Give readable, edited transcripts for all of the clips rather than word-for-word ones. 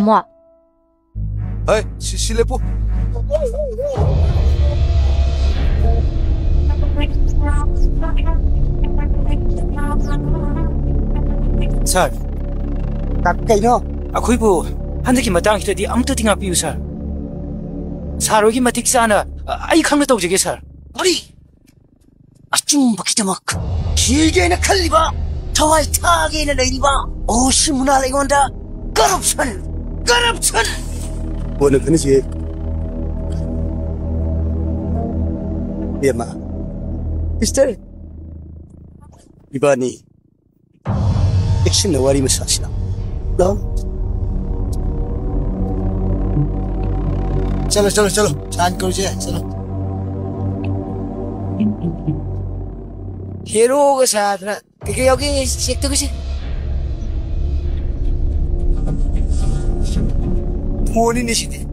Tamo. Hey, silepo. Sir. Kaino? Ako'y po, handaki matang kita di amta tinga piyo, sir. Sir, wagi matik sana, ay kang na tawjige, sir. Ari! Achung bakidamak. Shige na kaliba. Tawai tage na nairiba. Oshimuna laingonda. Corruption! Corruption! Bueno, kan sih. Ya, ma. Mister. Ibani. Action na wari masasina. No? चलो चलो चलो शांत करो जी चलो Hero ka sa atin. Kiki check to kasi. 본인이 시대.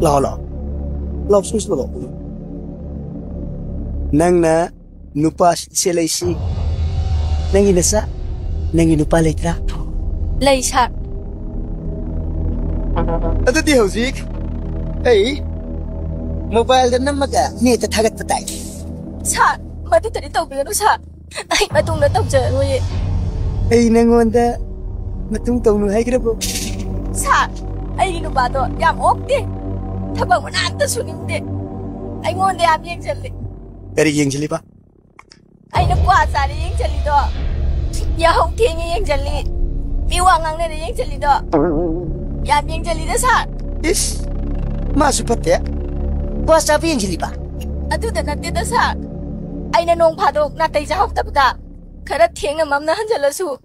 라라. 랍소스로. 낭나 누파 셀레시. 낭이 나사. 낭이 누파 레트라. Lay sir. Ada di hauzik. Hey. Mobile dan namaga. Ni ta thagat patay. Sir, madu tadi tau bigano sir. Ay matung na tau jaroy. Hey nangonda. Matung tawnu hay grabo. Sir, ay gino ba to? Yam okte. Tabang mo na anta suninde. Ay ngonde am yeng jali. Kari yang jeli pa. Ay nakwa sari yeng jali do. Ya hong tingi yeng jali. Miwangang na yeng jali do. Yam yeng jali da sir. Is. Masuk pat ya. Buat sabi yang jeli pa. Adu da natte da sir. Ay na nong padok na tay jahok tabda. Kara tinga mam na hanjalasu.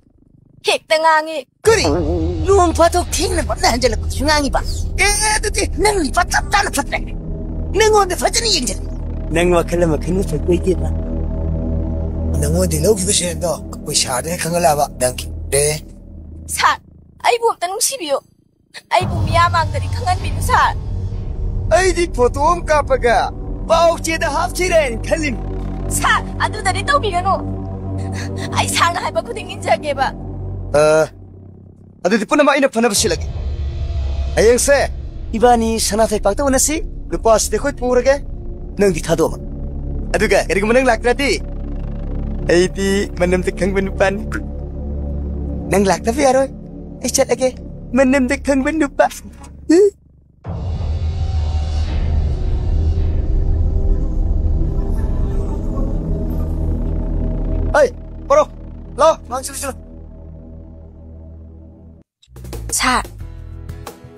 Hek tangangi. Kuri. Nung patok ting na na hanjala ko sungangi ba. Tuti nang ni patap tan patne. Nangon de fajani yang jeli. Nang wakala makan fa koi ke ba. Nango di lo ki shen do. Ko sha de khang la ba. Dang ki de. Sir, ay bu tanong sibiyo. Ay bu miyamang dari kangan binu sir. Ai di photo om ka paga. Pau che da haf chiren khalim. Sir, adu dari tau bigano. Ay sir na hay ba kuding injage ba. Ada di puna ma ina phana basi lagi. Ayang se. Ibani sana thai pakta unasi. Lupas de khoi pura ge. Nang di thado ma. Aduga eri gumanang lakra di. Ai di manam te khang ben pan. Nang lakta fi aroy. Ai chat age. Manam te khang ben pa. Hey, bro. Lo, mang sila. Sir,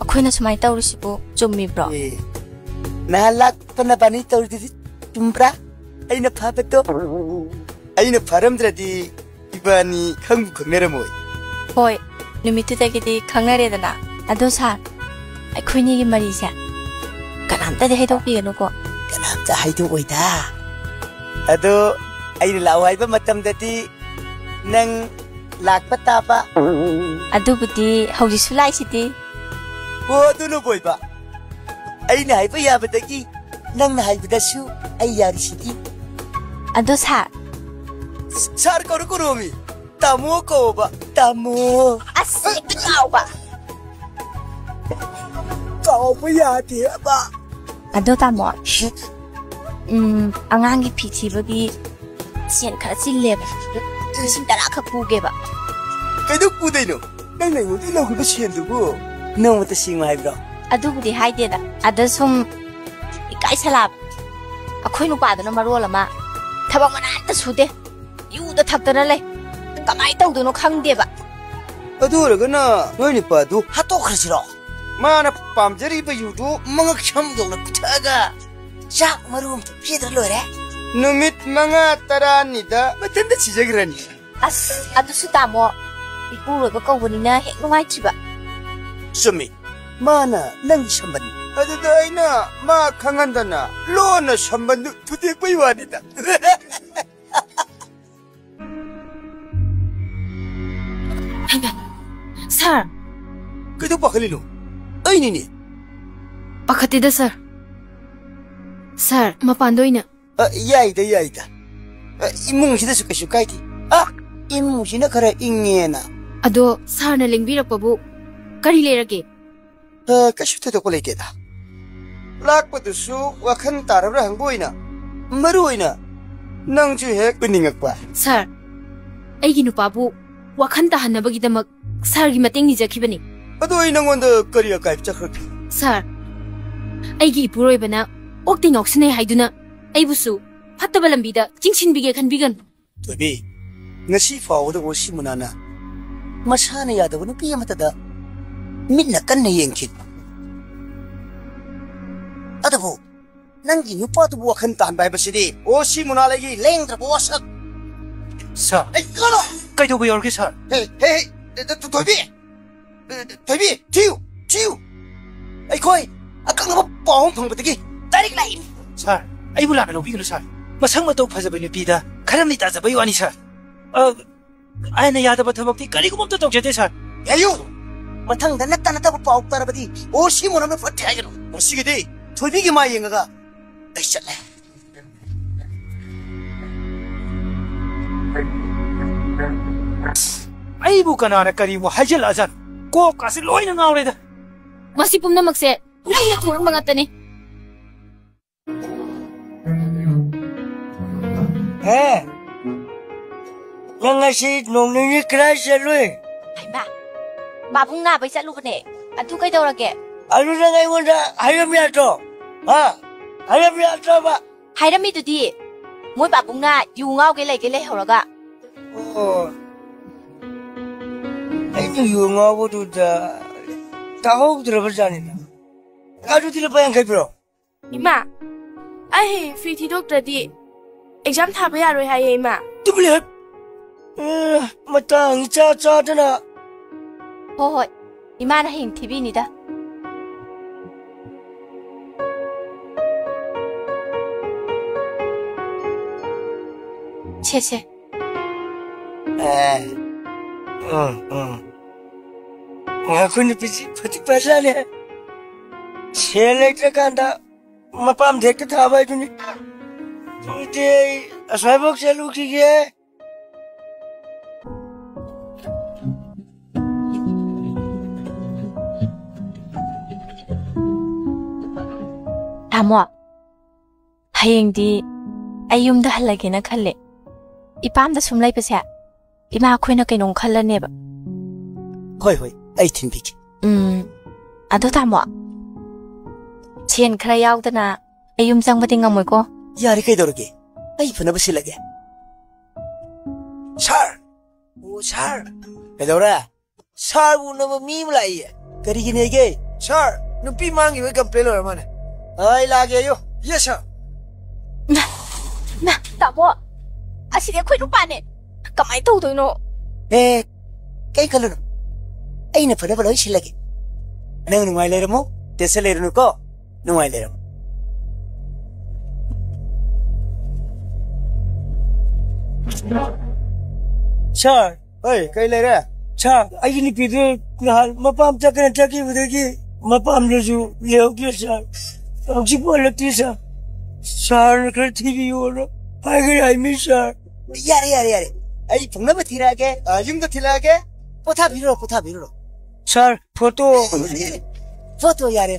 ako'y na sumay tawrisipo, jumibro. Nalak panabani tawri di tumpra. Ay na papato. Ay na param dradi ibani khang khangnera moi. Hoy, numiti dagidi kangaredana. Ado sir, ako'y nigi marisa. Kanamta di haidok bigano ko. Kanamta haidok oida. Ado, ay nilaway ba matamdati nang lakpa tapa. Ado buti, hawjisu lai siti. Ado no boy ba. Ay nahay pa yabadagi. Nang nahay badasu ay yari siti. Ado sir. Sar karo kuromi. Tamo ko ba? Tamo. Asik kau ba? Kau pa yati ba? Ado tamo. Angangi piti bagi siyan ka sille ba. Sin tara ka puge ba. Kaidok puday no. Nang nang uti lang ko ba siyan dugo. Nang mata sing mahay bro. Ado budi haide da. Ada sum ikai salap. Ako'y nupado na marola ma. Tabang manata sude. Yuda thakta na lay. Kamay tawdo no khangde ba. Ado raga na. Noy ni pa do. Hatok rasiro. Mana pamjari ba yudo mga ksyam yung Taga. Sak marum pidra lore. Numit mga taranida. Matanda sijagrani. Ado su tamo. Ipuro ba kawani na hek nungay chiba. Sumi. Mana nang samban. Ado da na ma kanganda na. Lo na samban tutik pa iwanida. Sir. Kaidok pa kalino? Ay nini. Pakatida sir. Sir, mapandoy na. Yaida. Imong sida suka-suka iti. 이무시나 그래 잉예나. 아도 사르나 랭비락바부 까리 레라게. 까슈테도 꼴레게다. 락바두수 와칸 따라브라 항보이나. 마루이나. 낭주 핵 은닝악바. 사, 아이기 누파부 와칸다 한나바기다막 사르기 마땡 니자키바니. 아도이 낭원더 거리가 가입자 그렇게. 사, 아이기 이부로이바나 옥ting 옥스네 하이두나 아이부수 파타바 람비다 징신비게 간비간. 도비. ngasi faawda wo simunana. Masana yadaw na piya matada. Minakan na yengkit. Adabo, nang ginupa to buwakan tahan bay basidi. O simuna lagi. Leng trabawasak. Sir, Ay, kalo! kaido ba yorke, sir? Hey, hey, hey! Toybi! Toybi! Chiu! Chiu! Ay, koy! Akang nga pahong pangbatigi! Tarik lain! Sir, ay wala na lobby ko, sir. Masang matog pa sa banyo-pida. Karam ni tasa ba yun, sir? Ay, nayada ba tabak di? Kali ko mong tatog sir. Yayo! Matang na natanata pa paok para ba di? O simuna na pati ay gano'n. O sige di! Toybi gimayi nga ka! Ay, sala. Ay, buka na kari mo hajal azan. Ko kasi loy na nga ulit. Masipum na magse. Laya kurang mga tani. Eh, yang ngasih nong ni kerasa lu. Ay ba, babung na bay sa lupa ne. Atu kay daw rage. Alu na ngayon wala hayam yato. Ha? Hayam yato ba? Hayrami to di. Moy babung na yungaw gilay horaga. Oh. Itu yung ako tu dah tahu terus berjalan ni. Kau tu tidak payah kau bro. Ima, ai free thi doctor di exam tha ba ya roi ha ye ima. Tu boleh. Matang caca tu na. Hoy, imana hing TV ni da. Che. Aku ni pati pasal ni. Selek tekan dah. Mapam dek tu thaba tu ni. Itu asal bok selalu kiki. Amo, hayang di ayum dah lagi na khalle. Ipam da sumlay pa siya. Ima ako'y na kainong khala neba. Hoy, ay tinbik. Ado tamo. Chien krayaw da na ayum sang bating amoy ko. Yari kay dorge. Ay pana ba sila ge? Sir! Oh, sir! Kedora? Sir, una ba mimla iya? Kari ginege? Sir! Nupi mangi wai complain lo ramane. Ay, lagi ayo. Yes, sir! Na, tamo. Asili ako'y lupa ne. Kamay tawdo no. Kay kalun. Ay na pana pala sila ge. Nang nungay lera mo? Tesa lera no ko? Nungay lera mo. Sir, Hey, kay lera. sir, ay ni Peter nahal mapam takkan taki budagi mapam leju leo ki sir. Ang sipo lati sir. Sir kar TV wala. Ay miss sir. Yari. Ay pangna ba tirage? Yung da tilage? Pota biro. Sir, photo. Photo yari.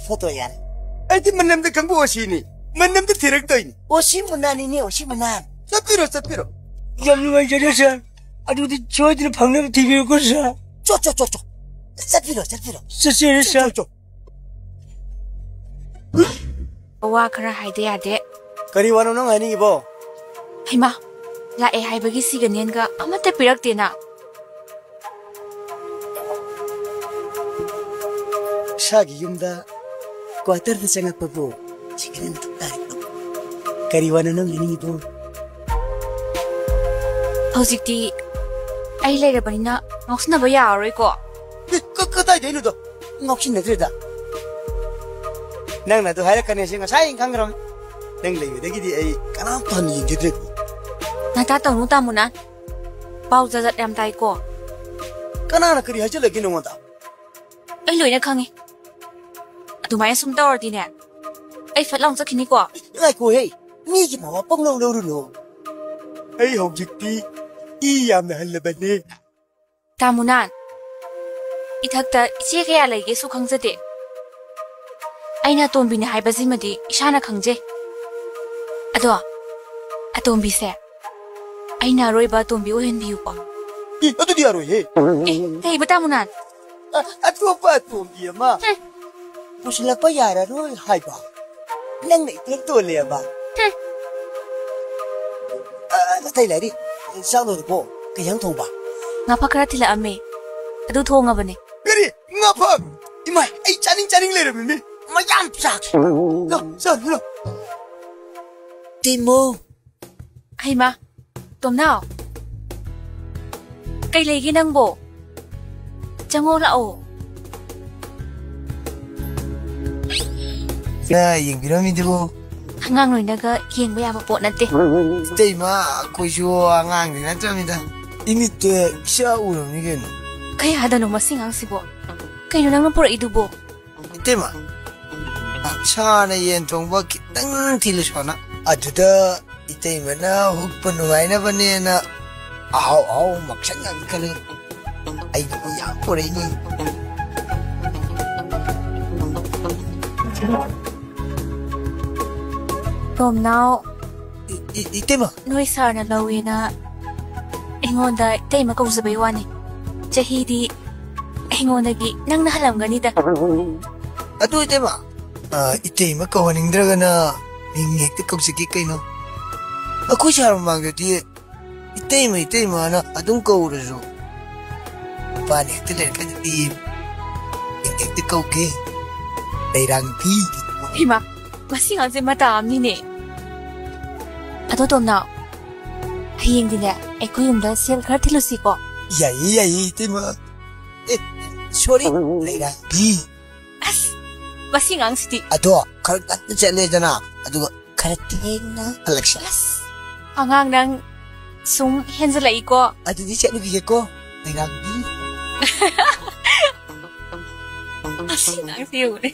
Ay di manam da kang buwa sini. Manam da tirak to ini. Osimunan ini osimunan. Sapiro. Jamluan jadi sir. Aduh di coy di pangna TV ko sir. Cok. Sapiro. Sesir sir. Wa khara haide ya de. Kari wano nang ani ibo. Ima, la e hai bagi si ganyan ga amate pirak de na. Sagi yumda quarter da sanga papo. Sikiran tarik. Kariwana nang ini ibo. Hojikti ai le ra bani na noksna ba ya roi ko. Katay de ino do. Ngoksin na trida. Nang na do hayra kanya singa sayang kang ram. Nang layo dagi di ay kanang tan yin jidrek. Na ta tawnu ta munan. Pau za yam tai ko. Kanang na kari hajal lagi nung wanta. Ai loi na khangi. Adumai sum tawr di ne. Ai fatlong chakhini ko. Ngai ko hey. Mi ki mawa pong lo no. Ay hojikti ꯌꯥꯝꯅ ꯍꯜꯂꯕꯅꯦ Tamunan. Ithakta iche kaya laige su khangjade. Aina tombi ne haibazimadi ishana khangje. Ado atombi se. Aina roiba tombi ohenbiu ko. ꯑꯗꯨꯗꯤ ꯌꯥꯔꯣꯏꯍꯦ Hey batamunan. ꯑꯇꯣꯞꯄ ꯑꯇꯣꯝꯕꯤ ꯑꯃ ꯄꯨꯁꯤꯜꯂꯛꯄ ꯌꯥꯔꯔꯣꯏ ꯍꯥꯏꯕ ꯅꯪꯅ ꯏꯇꯣꯟ ꯇꯣꯜꯂꯦꯕ ꯑꯇꯩ ꯂꯩꯔꯤ ꯆꯥꯛ ꯂꯣꯏꯔꯕꯣ ꯀꯩ ꯌꯥꯝ ꯊꯣꯡꯕ Ngapa kara thila ame. Adu thongabane. ꯀꯔꯤ ꯉꯥꯐꯛ ꯏꯃꯥꯏ ꯑꯩ ꯆꯥꯅꯤꯡ ꯂꯩꯔꯝꯃꯤꯅꯤ ꯃꯌꯥꯝ ꯆꯥꯛ ꯆꯥ ꯇꯤꯃꯣ Hey ma. Tomnao. Kay laige nangbo. Jango lao. ꯌꯦꯡꯕꯤꯔꯝꯃꯤꯗꯨꯕꯨ Hangang noinaga yengba yaba pot nate. ꯏꯇꯩꯃ ꯑꯩꯈꯣꯏꯁꯨ ꯑꯉꯥꯡꯗꯤ ꯅꯠꯇ꯭ꯔꯕꯅꯤda 이미때 샤 우렁이겠노 Kaya hadano masingang sibo. Kayo nang napuraidubo. 이때마 차나 옌 통바 kitang tilsona aduda 이때마나 혹번 누가이나바네나 아우 막상ang kali ay ya poreni Tomnao. 이때마 Noi sar na lawi na ingonda tay makausabay wani. Jahidi ingondagi nang nahalamganida. adu 이때마 이때마 kawaningdragana ningekte kausiki kaino ako sarmangati 이때마 na adung kauraso pani tele kadi ningekte kauke leirangpi Hima, masingang si mata amni ne. Ato tomnao. Hayeng dine ay kuyumda sel kar tilusi ko. 야이 이때마 sorry leirangpi As, masingang siti. ato karat chalejana aduga karatina alexia Angang nang sum henzalai ko. adudi chalugige ko leirangpi Masingang siyo ne.